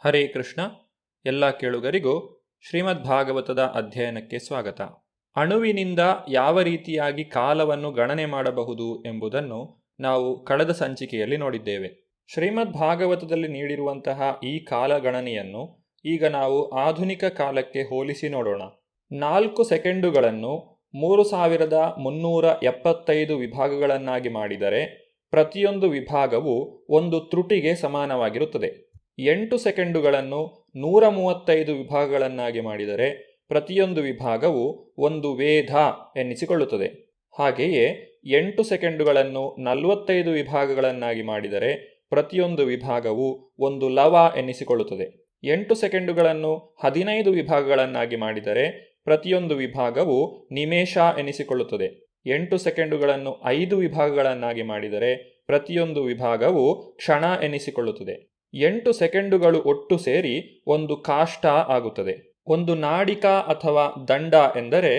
ಹರೇ ಕೃಷ್ಣ. ಎಲ್ಲ ಕೇಳುಗರಿಗೂ ಶ್ರೀಮದ್ ಭಾಗವತದ ಅಧ್ಯಯನಕ್ಕೆ ಸ್ವಾಗತ. ಅಣುವಿನಿಂದ ಯಾವ ರೀತಿಯಾಗಿ ಕಾಲವನ್ನು ಗಣನೆ ಮಾಡಬಹುದು ಎಂಬುದನ್ನು ನಾವು ಕಳೆದ ಸಂಚಿಕೆಯಲ್ಲಿ ನೋಡಿದ್ದೇವೆ. ಶ್ರೀಮದ್ ಭಾಗವತದಲ್ಲಿ ನೀಡಿರುವಂತಹ ಈ ಕಾಲಗಣನೆಯನ್ನು ಈಗ ನಾವು ಆಧುನಿಕ ಕಾಲಕ್ಕೆ ಹೋಲಿಸಿ ನೋಡೋಣ. 4 ಸೆಕೆಂಡುಗಳನ್ನು 3375 ವಿಭಾಗಗಳನ್ನಾಗಿ ಮಾಡಿದರೆ ಪ್ರತಿಯೊಂದು ವಿಭಾಗವು ಒಂದು ತ್ರುಟಿಗೆ ಸಮಾನವಾಗಿರುತ್ತದೆ. 8 ಸೆಕೆಂಡುಗಳನ್ನು 135 ವಿಭಾಗಗಳನ್ನಾಗಿ ಮಾಡಿದರೆ ಪ್ರತಿಯೊಂದು ವಿಭಾಗವು ಒಂದು ವೇದ ಎನ್ನಿಸಿಕೊಳ್ಳುತ್ತದೆ. ಹಾಗೆಯೇ 8 ಸೆಕೆಂಡುಗಳನ್ನು 45 ವಿಭಾಗಗಳನ್ನಾಗಿ ಮಾಡಿದರೆ ಪ್ರತಿಯೊಂದು ವಿಭಾಗವು ಒಂದು ಲವ ಎನ್ನಿಸಿಕೊಳ್ಳುತ್ತದೆ. 8 ಸೆಕೆಂಡುಗಳನ್ನು 15 ವಿಭಾಗಗಳನ್ನಾಗಿ ಮಾಡಿದರೆ ಪ್ರತಿಯೊಂದು ವಿಭಾಗವು ನಿಮೇಷ ಎನ್ನಿಸಿಕೊಳ್ಳುತ್ತದೆ. 8 ಸೆಕೆಂಡುಗಳನ್ನು 5 ವಿಭಾಗಗಳನ್ನಾಗಿ ಮಾಡಿದರೆ ಪ್ರತಿಯೊಂದು ವಿಭಾಗವು ಕ್ಷಣ ಎನ್ನಿಸಿಕೊಳ್ಳುತ್ತದೆ. 8 ಸೆಕೆಂಡುಗಳು ಒಟ್ಟು ಸೇರಿ ಒಂದು ಕಾಷ್ಟ ಆಗುತ್ತದೆ. ಒಂದು ನಾಡಿಕ ಅಥವಾ ದಂಡ ಎಂದರೆ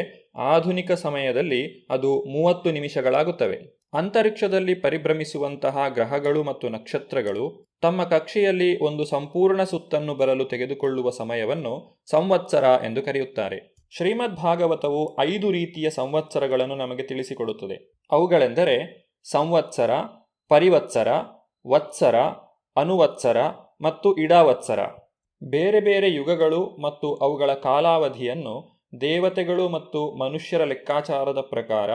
ಆಧುನಿಕ ಸಮಯದಲ್ಲಿ ಅದು 30 ನಿಮಿಷಗಳಾಗುತ್ತವೆ. ಅಂತರಿಕ್ಷದಲ್ಲಿ ಪರಿಭ್ರಮಿಸುವಂತಹ ಗ್ರಹಗಳು ಮತ್ತು ನಕ್ಷತ್ರಗಳು ತಮ್ಮ ಕಕ್ಷೆಯಲ್ಲಿ ಒಂದು ಸಂಪೂರ್ಣ ಸುತ್ತನ್ನು ಬರಲು ತೆಗೆದುಕೊಳ್ಳುವ ಸಮಯವನ್ನು ಸಂವತ್ಸರ ಎಂದು ಕರೆಯುತ್ತಾರೆ. ಶ್ರೀಮದ್ ಭಾಗವತವು 5 ರೀತಿಯ ಸಂವತ್ಸರಗಳನ್ನು ನಮಗೆ ತಿಳಿಸಿಕೊಡುತ್ತದೆ. ಅವುಗಳೆಂದರೆ ಸಂವತ್ಸರ, ಪರಿವತ್ಸರ, ವತ್ಸರ, ಅನುವತ್ಸರ ಮತ್ತು ಇಡಾವತ್ಸರ. ಬೇರೆ ಬೇರೆ ಯುಗಗಳು ಮತ್ತು ಅವುಗಳ ಕಾಲಾವಧಿಯನ್ನು ದೇವತೆಗಳು ಮತ್ತು ಮನುಷ್ಯರ ಲೆಕ್ಕಾಚಾರದ ಪ್ರಕಾರ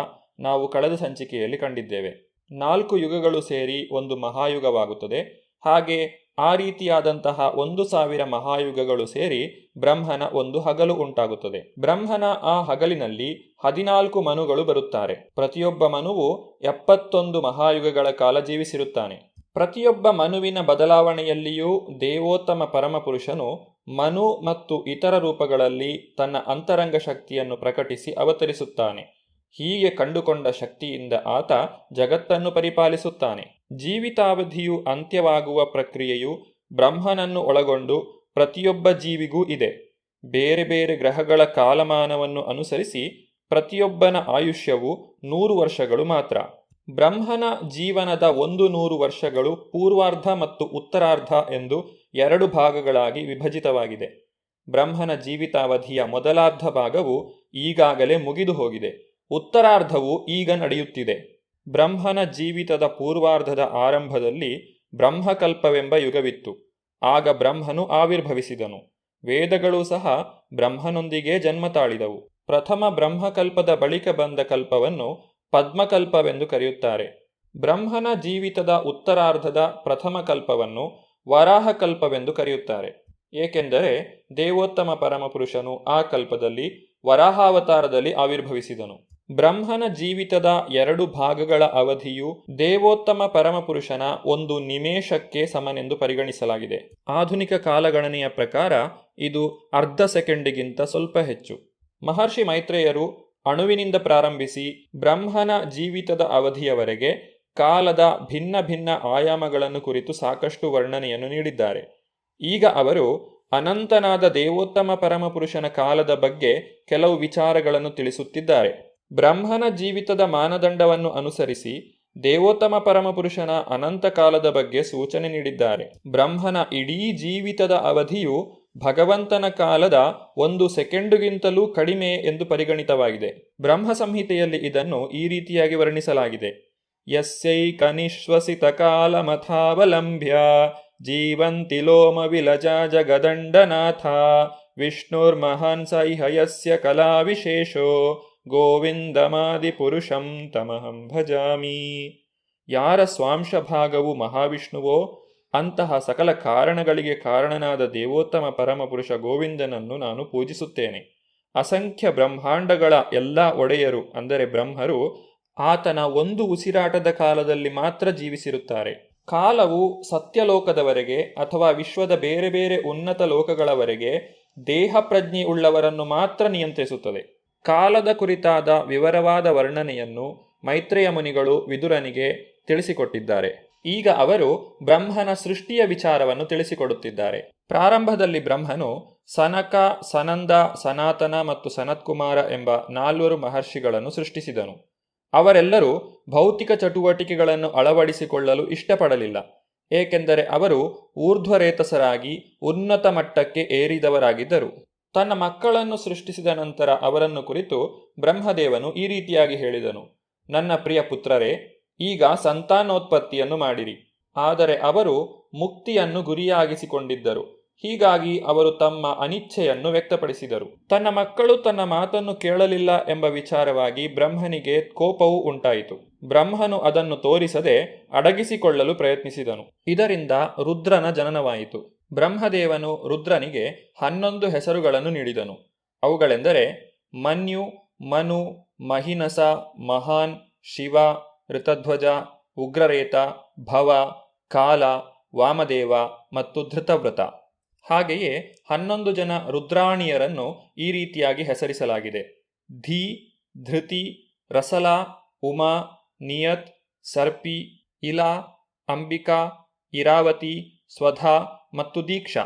ನಾವು ಕಳೆದ ಸಂಚಿಕೆಯಲ್ಲಿ ಕಂಡಿದ್ದೇವೆ. 4 ಯುಗಗಳು ಸೇರಿ ಒಂದು ಮಹಾಯುಗವಾಗುತ್ತದೆ. ಹಾಗೆ ಆ ರೀತಿಯಾದಂತಹ 1000 ಮಹಾಯುಗಗಳು ಸೇರಿ ಬ್ರಹ್ಮನ ಒಂದು ಹಗಲು ಉಂಟಾಗುತ್ತದೆ. ಬ್ರಹ್ಮನ ಆ ಹಗಲಿನಲ್ಲಿ 14 ಮನುಗಳು ಬರುತ್ತಾರೆ. ಪ್ರತಿಯೊಬ್ಬ ಮನುವು 71 ಮಹಾಯುಗಗಳ ಕಾಲ ಜೀವಿಸಿರುತ್ತಾನೆ. ಪ್ರತಿಯೊಬ್ಬ ಮನುವಿನ ಬದಲಾವಣೆಯಲ್ಲಿಯೂ ದೇವೋತ್ತಮ ಪರಮಪುರುಷನು ಮನು ಮತ್ತು ಇತರ ರೂಪಗಳಲ್ಲಿ ತನ್ನ ಅಂತರಂಗ ಶಕ್ತಿಯನ್ನು ಪ್ರಕಟಿಸಿ ಅವತರಿಸುತ್ತಾನೆ. ಹೀಗೆ ಕಂಡುಕೊಂಡ ಶಕ್ತಿಯಿಂದ ಆತ ಜಗತ್ತನ್ನು ಪರಿಪಾಲಿಸುತ್ತಾನೆ. ಜೀವಿತಾವಧಿಯು ಅಂತ್ಯವಾಗುವ ಪ್ರಕ್ರಿಯೆಯು ಬ್ರಹ್ಮನನ್ನು ಒಳಗೊಂಡು ಪ್ರತಿಯೊಬ್ಬ ಜೀವಿಗೂ ಇದೆ. ಬೇರೆ ಬೇರೆ ಗ್ರಹಗಳ ಕಾಲಮಾನವನ್ನು ಅನುಸರಿಸಿ ಪ್ರತಿಯೊಬ್ಬನ ಆಯುಷ್ಯವು 100 ವರ್ಷಗಳು ಮಾತ್ರ. ಬ್ರಹ್ಮನ ಜೀವನದ 100 ವರ್ಷಗಳು ಪೂರ್ವಾರ್ಧ ಮತ್ತು ಉತ್ತರಾರ್ಧ ಎಂದು 2 ಭಾಗಗಳಾಗಿ ವಿಭಜಿತವಾಗಿದೆ. ಬ್ರಹ್ಮನ ಜೀವಿತಾವಧಿಯ ಮೊದಲಾರ್ಧ ಭಾಗವು ಈಗಾಗಲೇ ಮುಗಿದು ಹೋಗಿದೆ. ಉತ್ತರಾರ್ಧವು ಈಗ ನಡೆಯುತ್ತಿದೆ. ಬ್ರಹ್ಮನ ಜೀವಿತದ ಪೂರ್ವಾರ್ಧದ ಆರಂಭದಲ್ಲಿ ಬ್ರಹ್ಮಕಲ್ಪವೆಂಬ ಯುಗವಿತ್ತು. ಆಗ ಬ್ರಹ್ಮನು ಆವಿರ್ಭವಿಸಿದನು. ವೇದಗಳು ಸಹ ಬ್ರಹ್ಮನೊಂದಿಗೆ ಜನ್ಮ ತಾಳಿದವು. ಪ್ರಥಮ ಬ್ರಹ್ಮಕಲ್ಪದ ಬಳಿಕ ಬಂದ ಕಲ್ಪವನ್ನು ಪದ್ಮಕಲ್ಪವೆಂದು ಕರೆಯುತ್ತಾರೆ. ಬ್ರಹ್ಮನ ಜೀವಿತದ ಉತ್ತರಾರ್ಧದ ಪ್ರಥಮ ಕಲ್ಪವನ್ನು ವರಾಹಕಲ್ಪವೆಂದು ಕರೆಯುತ್ತಾರೆ. ಏಕೆಂದರೆ ದೇವೋತ್ತಮ ಪರಮಪುರುಷನು ಆ ಕಲ್ಪದಲ್ಲಿ ವರಾಹಾವತಾರದಲ್ಲಿ ಆವಿರ್ಭವಿಸಿದನು. ಬ್ರಹ್ಮನ ಜೀವಿತದ 2 ಭಾಗಗಳ ಅವಧಿಯು ದೇವೋತ್ತಮ ಪರಮಪುರುಷನ ಒಂದು ನಿಮೇಷಕ್ಕೆ ಸಮನೆಂದು ಪರಿಗಣಿಸಲಾಗಿದೆ. ಆಧುನಿಕ ಕಾಲಗಣನೆಯ ಪ್ರಕಾರ ಇದು ಅರ್ಧ ಸೆಕೆಂಡಿಗಿಂತ ಸ್ವಲ್ಪ ಹೆಚ್ಚು. ಮಹರ್ಷಿ ಮೈತ್ರೇಯರು ಅಣುವಿನಿಂದ ಪ್ರಾರಂಭಿಸಿ ಬ್ರಹ್ಮನ ಜೀವಿತದ ಅವಧಿಯವರೆಗೆ ಕಾಲದ ಭಿನ್ನ ಭಿನ್ನ ಆಯಾಮಗಳನ್ನು ಕುರಿತು ಸಾಕಷ್ಟು ವರ್ಣನೆಯನ್ನು ನೀಡಿದ್ದಾರೆ. ಈಗ ಅವರು ಅನಂತನಾದ ದೇವೋತ್ತಮ ಪರಮಪುರುಷನ ಕಾಲದ ಬಗ್ಗೆ ಕೆಲವು ವಿಚಾರಗಳನ್ನು ತಿಳಿಸುತ್ತಿದ್ದಾರೆ. ಬ್ರಹ್ಮನ ಜೀವಿತದ ಮಾನದಂಡವನ್ನು ಅನುಸರಿಸಿ ದೇವೋತ್ತಮ ಪರಮಪುರುಷನ ಅನಂತ ಕಾಲದ ಬಗ್ಗೆ ಸೂಚನೆ ನೀಡಿದ್ದಾರೆ. ಬ್ರಹ್ಮನ ಇಡೀ ಜೀವಿತದ ಅವಧಿಯು ಭಗವಂತನ ಕಾಲದ 1 ಸೆಕೆಂಡುಗಿಂತಲೂ ಕಡಿಮೆ ಎಂದು ಪರಿಗಣಿತವಾಗಿದೆ. ಬ್ರಹ್ಮ ಸಂಹಿತೆಯಲ್ಲಿ ಇದನ್ನು ಈ ರೀತಿಯಾಗಿ ವರ್ಣಿಸಲಾಗಿದೆ. ಯಸ್ಯೈಕನಿಶ್ವಸಿತ ಕಾಲಮಥಾವಲಂಬ್ಯ ಜೀವಂತಿ ಲೋಮ ವಿಲಜಾ ಜಗದಂಡನಾಥ ವಿಷ್ಣುರ್ಮಹಾನ್ ಸೈಹಯಸ್ಯ ಕಲಾವಿಶೇಷೋ ಗೋವಿಂದಮಾದಿ ಪುರುಷಂ ತಮಹಂ ಭಜಾಮಿ. ಯಾರ ಸ್ವಾಂಶ ಭಾಗವು ಮಹಾವಿಷ್ಣುವೋ ಅಂತಹ ಸಕಲ ಕಾರಣಗಳಿಗೆ ಕಾರಣನಾದ ದೇವೋತ್ತಮ ಪರಮಪುರುಷ ಗೋವಿಂದನನ್ನು ನಾನು ಪೂಜಿಸುತ್ತೇನೆ. ಅಸಂಖ್ಯ ಬ್ರಹ್ಮಾಂಡಗಳ ಎಲ್ಲ ಒಡೆಯರು ಅಂದರೆ ಬ್ರಹ್ಮರು ಆತನ ಒಂದು ಉಸಿರಾಟದ ಕಾಲದಲ್ಲಿ ಮಾತ್ರ ಜೀವಿಸಿರುತ್ತಾರೆ. ಕಾಲವು ಸತ್ಯಲೋಕದವರೆಗೆ ಅಥವಾ ವಿಶ್ವದ ಬೇರೆ ಬೇರೆ ಉನ್ನತ ಲೋಕಗಳವರೆಗೆ ದೇಹ ಪ್ರಜ್ಞೆ ಉಳ್ಳವರನ್ನು ಮಾತ್ರ ನಿಯಂತ್ರಿಸುತ್ತದೆ. ಕಾಲದ ಕುರಿತಾದ ವಿವರವಾದ ವರ್ಣನೆಯನ್ನು ಮೈತ್ರೇಯ ಮುನಿಗಳು ವಿದುರನಿಗೆ ತಿಳಿಸಿಕೊಟ್ಟಿದ್ದಾರೆ. ಈಗ ಅವರು ಬ್ರಹ್ಮನ ಸೃಷ್ಟಿಯ ವಿಚಾರವನ್ನು ತಿಳಿಸಿಕೊಡುತ್ತಿದ್ದಾರೆ. ಪ್ರಾರಂಭದಲ್ಲಿ ಬ್ರಹ್ಮನು ಸನಕ, ಸನಂದ, ಸನಾತನ ಮತ್ತು ಸನತ್ಕುಮಾರ ಎಂಬ 4 ಮಹರ್ಷಿಗಳನ್ನು ಸೃಷ್ಟಿಸಿದನು. ಅವರೆಲ್ಲರೂ ಭೌತಿಕ ಚಟುವಟಿಕೆಗಳನ್ನು ಅಳವಡಿಸಿಕೊಳ್ಳಲು ಇಷ್ಟಪಡಲಿಲ್ಲ. ಏಕೆಂದರೆ ಅವರು ಊರ್ಧ್ವರೇತಸರಾಗಿ ಉನ್ನತ ಮಟ್ಟಕ್ಕೆ ಏರಿದವರಾಗಿದ್ದರು. ತನ್ನ ಮಕ್ಕಳನ್ನು ಸೃಷ್ಟಿಸಿದ ನಂತರ ಅವರನ್ನು ಕುರಿತು ಬ್ರಹ್ಮದೇವನು ಈ ರೀತಿಯಾಗಿ ಹೇಳಿದನು: ನನ್ನ ಪ್ರಿಯ ಪುತ್ರರೇ, ಈಗ ಸಂತಾನೋತ್ಪತ್ತಿಯನ್ನು ಮಾಡಿರಿ. ಆದರೆ ಅವರು ಮುಕ್ತಿಯನ್ನು ಗುರಿಯಾಗಿಸಿಕೊಂಡಿದ್ದರು. ಹೀಗಾಗಿ ಅವರು ತಮ್ಮ ಅನಿಚ್ಛೆಯನ್ನು ವ್ಯಕ್ತಪಡಿಸಿದರು. ತನ್ನ ಮಕ್ಕಳು ತನ್ನ ಮಾತನ್ನು ಕೇಳಲಿಲ್ಲ ಎಂಬ ವಿಚಾರವಾಗಿ ಬ್ರಹ್ಮನಿಗೆ ಕೋಪವು ಉಂಟಾಯಿತು. ಬ್ರಹ್ಮನು ಅದನ್ನು ತೋರಿಸದೆ ಅಡಗಿಸಿಕೊಳ್ಳಲು ಪ್ರಯತ್ನಿಸಿದನು. ಇದರಿಂದ ರುದ್ರನ ಜನನವಾಯಿತು. ಬ್ರಹ್ಮದೇವನು ರುದ್ರನಿಗೆ 11 ಹೆಸರುಗಳನ್ನು ನೀಡಿದನು. ಅವುಗಳೆಂದರೆ ಮನ್ಯು, ಮನು, ಮಹಿನಸ, ಮಹಾನ್, ಶಿವ, ಋತಧ್ವಜ, ಉಗ್ರರೇತ, ಭವ, ಕಾಲ, ವಾಮದೇವ ಮತ್ತು ಧೃತವ್ರತ. ಹಾಗೆಯೇ 11 ಜನ ರುದ್ರಾಣಿಯರನ್ನು ಈ ರೀತಿಯಾಗಿ ಹೆಸರಿಸಲಾಗಿದೆ: ಧೀ, ಧೃತಿ, ರಸಲಾ, ಉಮಾ, ನಿಯತ್, ಸರ್ಪಿ, ಇಲಾ, ಅಂಬಿಕಾ, ಇರಾವತಿ, ಸ್ವಧಾ ಮತ್ತು ದೀಕ್ಷಾ.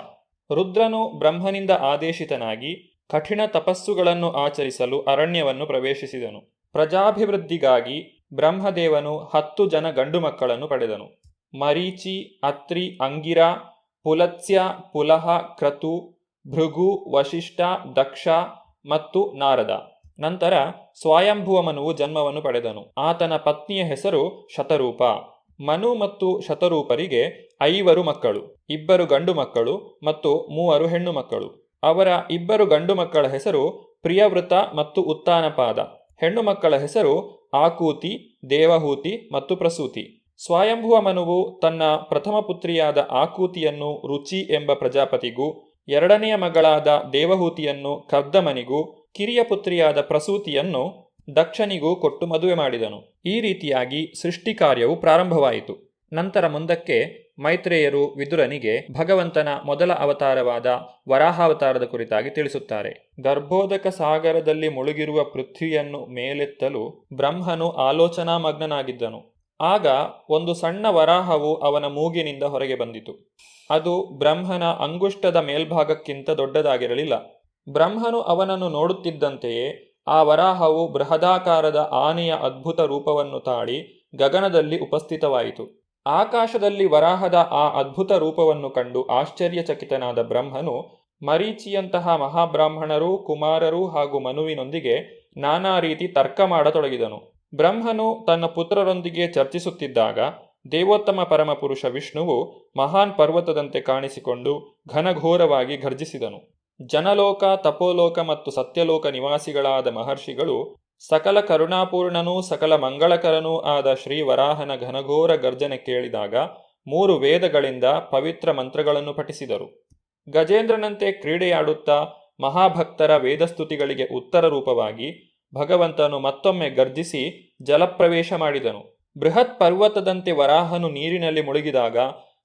ರುದ್ರನು ಬ್ರಹ್ಮನಿಂದ ಆದೇಶಿತನಾಗಿ ಕಠಿಣ ತಪಸ್ಸುಗಳನ್ನು ಆಚರಿಸಲು ಅರಣ್ಯವನ್ನು ಪ್ರವೇಶಿಸಿದನು. ಪ್ರಜಾಭಿವೃದ್ಧಿಗಾಗಿ ಬ್ರಹ್ಮದೇವನು 10 ಜನ ಗಂಡು ಮಕ್ಕಳನ್ನು ಪಡೆದನು: ಮರೀಚಿ, ಅತ್ರಿ, ಅಂಗಿರ, ಪುಲತ್ಸ್ಯ, ಪುಲಹ, ಕ್ರತು, ಭೃಗು, ವಶಿಷ್ಠ, ದಕ್ಷ ಮತ್ತು ನಾರದ. ನಂತರ ಸ್ವಯಂಭುವ ಮನುವು ಜನ್ಮವನ್ನು ಪಡೆದನು. ಆತನ ಪತ್ನಿಯ ಹೆಸರು ಶತರೂಪ. ಮನು ಮತ್ತು ಶತರೂಪರಿಗೆ 5 ಮಕ್ಕಳು, 2 ಗಂಡು ಮಕ್ಕಳು ಮತ್ತು 3 ಹೆಣ್ಣು ಮಕ್ಕಳು. ಅವರ 2 ಗಂಡು ಮಕ್ಕಳ ಹೆಸರು ಪ್ರಿಯವೃತ ಮತ್ತು ಉತ್ತಾನಪಾದ. ಹೆಣ್ಣು ಮಕ್ಕಳ ಹೆಸರು ಆಕೂತಿ, ದೇವಹೂತಿ ಮತ್ತು ಪ್ರಸೂತಿ. ಸ್ವಯಂಭುವ ಮನುವು ತನ್ನ ಪ್ರಥಮ ಪುತ್ರಿಯಾದ ಆಕೂತಿಯನ್ನು ರುಚಿ ಎಂಬ ಪ್ರಜಾಪತಿಗೂ, 2ನೆಯ ಮಗಳಾದ ದೇವಹೂತಿಯನ್ನು ಕರ್ದಮನಿಗೂ, ಕಿರಿಯ ಪುತ್ರಿಯಾದ ಪ್ರಸೂತಿಯನ್ನು ದಕ್ಷನಿಗೂ ಕೊಟ್ಟು ಮದುವೆ ಮಾಡಿದನು. ಈ ರೀತಿಯಾಗಿ ಸೃಷ್ಟಿ ಕಾರ್ಯವು ಪ್ರಾರಂಭವಾಯಿತು. ನಂತರ ಮುಂದಕ್ಕೆ ಮೈತ್ರೇಯರು ವಿದುರನಿಗೆ ಭಗವಂತನ ಮೊದಲ ಅವತಾರವಾದ ವರಾಹಾವತಾರದ ಕುರಿತಾಗಿ ತಿಳಿಸುತ್ತಾರೆ. ಗರ್ಭೋದಕ ಸಾಗರದಲ್ಲಿ ಮುಳುಗಿರುವ ಪೃಥ್ವಿಯನ್ನು ಮೇಲೆತ್ತಲು ಬ್ರಹ್ಮನು ಆಲೋಚನಾಮಗ್ನನಾಗಿದ್ದನು. ಆಗ ಒಂದು ಸಣ್ಣ ವರಾಹವು ಅವನ ಮೂಗಿನಿಂದ ಹೊರಗೆ ಬಂದಿತು. ಅದು ಬ್ರಹ್ಮನ ಅಂಗುಷ್ಟದ ಮೇಲ್ಭಾಗಕ್ಕಿಂತ ದೊಡ್ಡದಾಗಿರಲಿಲ್ಲ. ಬ್ರಹ್ಮನು ಅವನನ್ನು ನೋಡುತ್ತಿದ್ದಂತೆಯೇ ಆ ವರಾಹವು ಬೃಹದಾಕಾರದ ಆನೆಯ ಅದ್ಭುತ ರೂಪವನ್ನು ತಾಳಿ ಗಗನದಲ್ಲಿ ಉಪಸ್ಥಿತವಾಯಿತು. ಆಕಾಶದಲ್ಲಿ ವರಾಹದ ಆ ಅದ್ಭುತ ರೂಪವನ್ನು ಕಂಡು ಆಶ್ಚರ್ಯಚಕಿತನಾದ ಬ್ರಹ್ಮನು ಮರೀಚಿಯಂತಹ ಮಹಾಬ್ರಾಹ್ಮಣರು, ಕುಮಾರರು ಹಾಗೂ ಮನುವಿನೊಂದಿಗೆ ನಾನಾ ರೀತಿ ತರ್ಕ ಮಾಡತೊಡಗಿದನು. ಬ್ರಹ್ಮನು ತನ್ನ ಪುತ್ರರೊಂದಿಗೆ ಚರ್ಚಿಸುತ್ತಿದ್ದಾಗ ದೇವೋತ್ತಮ ಪರಮಪುರುಷ ವಿಷ್ಣುವು ಮಹಾನ್ ಪರ್ವತದಂತೆ ಕಾಣಿಸಿಕೊಂಡು ಘನಘೋರವಾಗಿ ಘರ್ಜಿಸಿದನು. ಜನಲೋಕ, ತಪೋಲೋಕ ಮತ್ತು ಸತ್ಯಲೋಕ ನಿವಾಸಿಗಳಾದ ಮಹರ್ಷಿಗಳು ಸಕಲ ಕರುಣಾಪೂರ್ಣನೂ ಸಕಲ ಮಂಗಳಕರನೂ ಆದ ಶ್ರೀವರಾಹನ ಘನಘೋರ ಗರ್ಜನೆ ಕೇಳಿದಾಗ 3 ವೇದಗಳಿಂದ ಪವಿತ್ರ ಮಂತ್ರಗಳನ್ನು ಪಠಿಸಿದರು. ಗಜೇಂದ್ರನಂತೆ ಕ್ರೀಡೆಯಾಡುತ್ತಾ ಮಹಾಭಕ್ತರ ವೇದಸ್ತುತಿಗಳಿಗೆ ಉತ್ತರ ರೂಪವಾಗಿ ಭಗವಂತನು ಮತ್ತೊಮ್ಮೆ ಗರ್ಜಿಸಿ ಜಲಪ್ರವೇಶ ಮಾಡಿದನು. ಬೃಹತ್ ಪರ್ವತದಂತೆ ವರಾಹನು ನೀರಿನಲ್ಲಿ ಮುಳುಗಿದಾಗ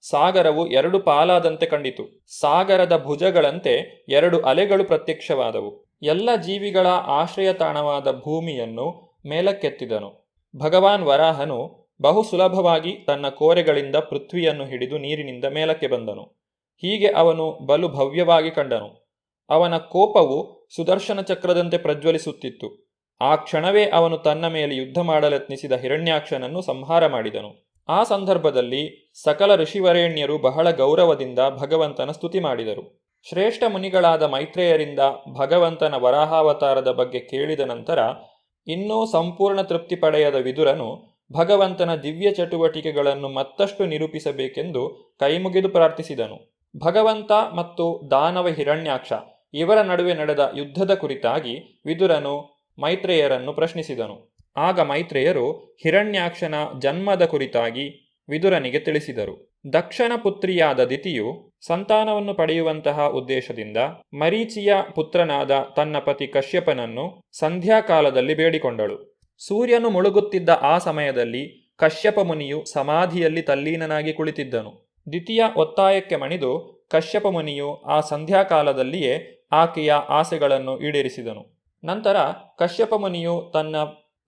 ಸಾಗರವು 2 ಪಾಲಾದಂತೆ ಕಂಡಿತು. ಸಾಗರದ ಭುಜಗಳಂತೆ 2 ಅಲೆಗಳು ಪ್ರತ್ಯಕ್ಷವಾದವು. ಎಲ್ಲ ಜೀವಿಗಳ ಆಶ್ರಯ ತಾಣವಾದ ಭೂಮಿಯನ್ನು ಮೇಲಕ್ಕೆತ್ತಿದನು. ಭಗವಾನ್ ವರಾಹನು ಬಹು ಸುಲಭವಾಗಿ ತನ್ನ ಕೋರೆಗಳಿಂದ ಪೃಥ್ವಿಯನ್ನು ಹಿಡಿದು ನೀರಿನಿಂದ ಮೇಲಕ್ಕೆ ಬಂದನು. ಹೀಗೆ ಅವನು ಬಲು ಭವ್ಯವಾಗಿ ಕಂಡನು. ಅವನ ಕೋಪವು ಸುದರ್ಶನ ಚಕ್ರದಂತೆ ಪ್ರಜ್ವಲಿಸುತ್ತಿತ್ತು. ಆ ಕ್ಷಣವೇ ಅವನು ತನ್ನ ಮೇಲೆ ಯುದ್ಧ ಮಾಡಲೆತ್ನಿಸಿದ ಹಿರಣ್ಯಾಕ್ಷನನ್ನು ಸಂಹಾರ ಮಾಡಿದನು. ಆ ಸಂದರ್ಭದಲ್ಲಿ ಸಕಲ ಋಷಿವರೇಣ್ಯರು ಬಹಳ ಗೌರವದಿಂದ ಭಗವಂತನ ಸ್ತುತಿ ಮಾಡಿದರು. ಶ್ರೇಷ್ಠ ಮುನಿಗಳಾದ ಮೈತ್ರೇಯರಿಂದ ಭಗವಂತನ ವರಾಹಾವತಾರದ ಬಗ್ಗೆ ಕೇಳಿದ ನಂತರ ಇನ್ನೂ ಸಂಪೂರ್ಣ ತೃಪ್ತಿ ಪಡೆಯದ ವಿದುರನು ಭಗವಂತನ ದಿವ್ಯ ಚಟುವಟಿಕೆಗಳನ್ನು ಮತ್ತಷ್ಟು ನಿರೂಪಿಸಬೇಕೆಂದು ಕೈಮುಗಿದು ಪ್ರಾರ್ಥಿಸಿದನು. ಭಗವಂತ ಮತ್ತು ದಾನವ ಹಿರಣ್ಯಾಕ್ಷ ಇವರ ನಡುವೆ ನಡೆದ ಯುದ್ಧದ ಕುರಿತಾಗಿ ವಿದುರನು ಮೈತ್ರೇಯರನ್ನು ಪ್ರಶ್ನಿಸಿದನು. ಆಗ ಮೈತ್ರೇಯರು ಹಿರಣ್ಯಾಕ್ಷನ ಜನ್ಮದ ಕುರಿತಾಗಿ ವಿದುರನಿಗೆ ತಿಳಿಸಿದರು. ದಕ್ಷನ ಪುತ್ರಿಯಾದ ದಿತಿಯು ಸಂತಾನವನ್ನು ಪಡೆಯುವಂತಹ ಉದ್ದೇಶದಿಂದ ಮರೀಚಿಯ ಪುತ್ರನಾದ ತನ್ನ ಪತಿ ಕಶ್ಯಪನನ್ನು ಸಂಧ್ಯಾಕಾಲದಲ್ಲಿ ಬೇಡಿಕೊಂಡಳು. ಸೂರ್ಯನು ಮುಳುಗುತ್ತಿದ್ದ ಆ ಸಮಯದಲ್ಲಿ ಕಶ್ಯಪ ಮುನಿಯು ಸಮಾಧಿಯಲ್ಲಿ ತಲ್ಲೀನನಾಗಿ ಕುಳಿತಿದ್ದನು. ದಿತಿಯ ಒತ್ತಾಯಕ್ಕೆ ಮಣಿದು ಕಶ್ಯಪ ಮುನಿಯು ಆ ಸಂಧ್ಯಾಕಾಲದಲ್ಲಿಯೇ ಆಕೆಯ ಆಸೆಗಳನ್ನು ಈಡೇರಿಸಿದನು. ನಂತರ ಕಶ್ಯಪ ಮುನಿಯು ತನ್ನ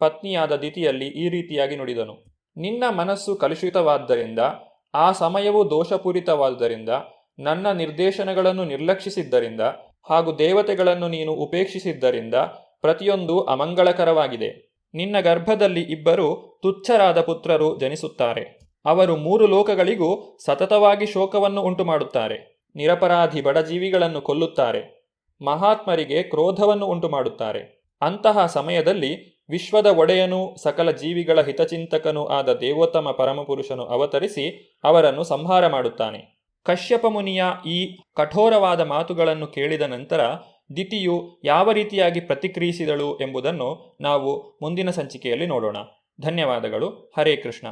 ಪತ್ನಿಯಾದ ದಿತಿಯಲ್ಲಿ ಈ ರೀತಿಯಾಗಿ ನುಡಿದನು: ನಿನ್ನ ಮನಸ್ಸು ಕಲುಷಿತವಾದ್ದರಿಂದ, ಆ ಸಮಯವು ದೋಷಪೂರಿತವಾದುದರಿಂದ, ನನ್ನ ನಿರ್ದೇಶನಗಳನ್ನು ನಿರ್ಲಕ್ಷಿಸಿದ್ದರಿಂದ ಹಾಗೂ ದೇವತೆಗಳನ್ನು ನೀನು ಉಪೇಕ್ಷಿಸಿದ್ದರಿಂದ ಪ್ರತಿಯೊಂದು ಅಮಂಗಳಕರವಾಗಿದೆ. ನಿನ್ನ ಗರ್ಭದಲ್ಲಿ 2 ತುಚ್ಛರಾದ ಪುತ್ರರು ಜನಿಸುತ್ತಾರೆ. ಅವರು 3 ಲೋಕಗಳಿಗೂ ಸತತವಾಗಿ ಶೋಕವನ್ನು ಉಂಟು ಮಾಡುತ್ತಾರೆ. ನಿರಪರಾಧಿ ಬಡಜೀವಿಗಳನ್ನು ಕೊಲ್ಲುತ್ತಾರೆ. ಮಹಾತ್ಮರಿಗೆ ಕ್ರೋಧವನ್ನು ಉಂಟು ಮಾಡುತ್ತಾರೆ. ಅಂತಹ ಸಮಯದಲ್ಲಿ ವಿಶ್ವದ ಒಡೆಯನೂ ಸಕಲ ಜೀವಿಗಳ ಹಿತಚಿಂತಕನೂ ಆದ ದೇವೋತ್ತಮ ಪರಮಪುರುಷನು ಅವತರಿಸಿ ಅವರನ್ನು ಸಂಹಾರ ಮಾಡುತ್ತಾನೆ. ಕಶ್ಯಪ ಮುನಿಯ ಈ ಕಠೋರವಾದ ಮಾತುಗಳನ್ನು ಕೇಳಿದ ನಂತರ ದಿತಿಯು ಯಾವ ರೀತಿಯಾಗಿ ಪ್ರತಿಕ್ರಿಯಿಸಿದಳು ಎಂಬುದನ್ನು ನಾವು ಮುಂದಿನ ಸಂಚಿಕೆಯಲ್ಲಿ ನೋಡೋಣ. ಧನ್ಯವಾದಗಳು. ಹರೇ ಕೃಷ್ಣ.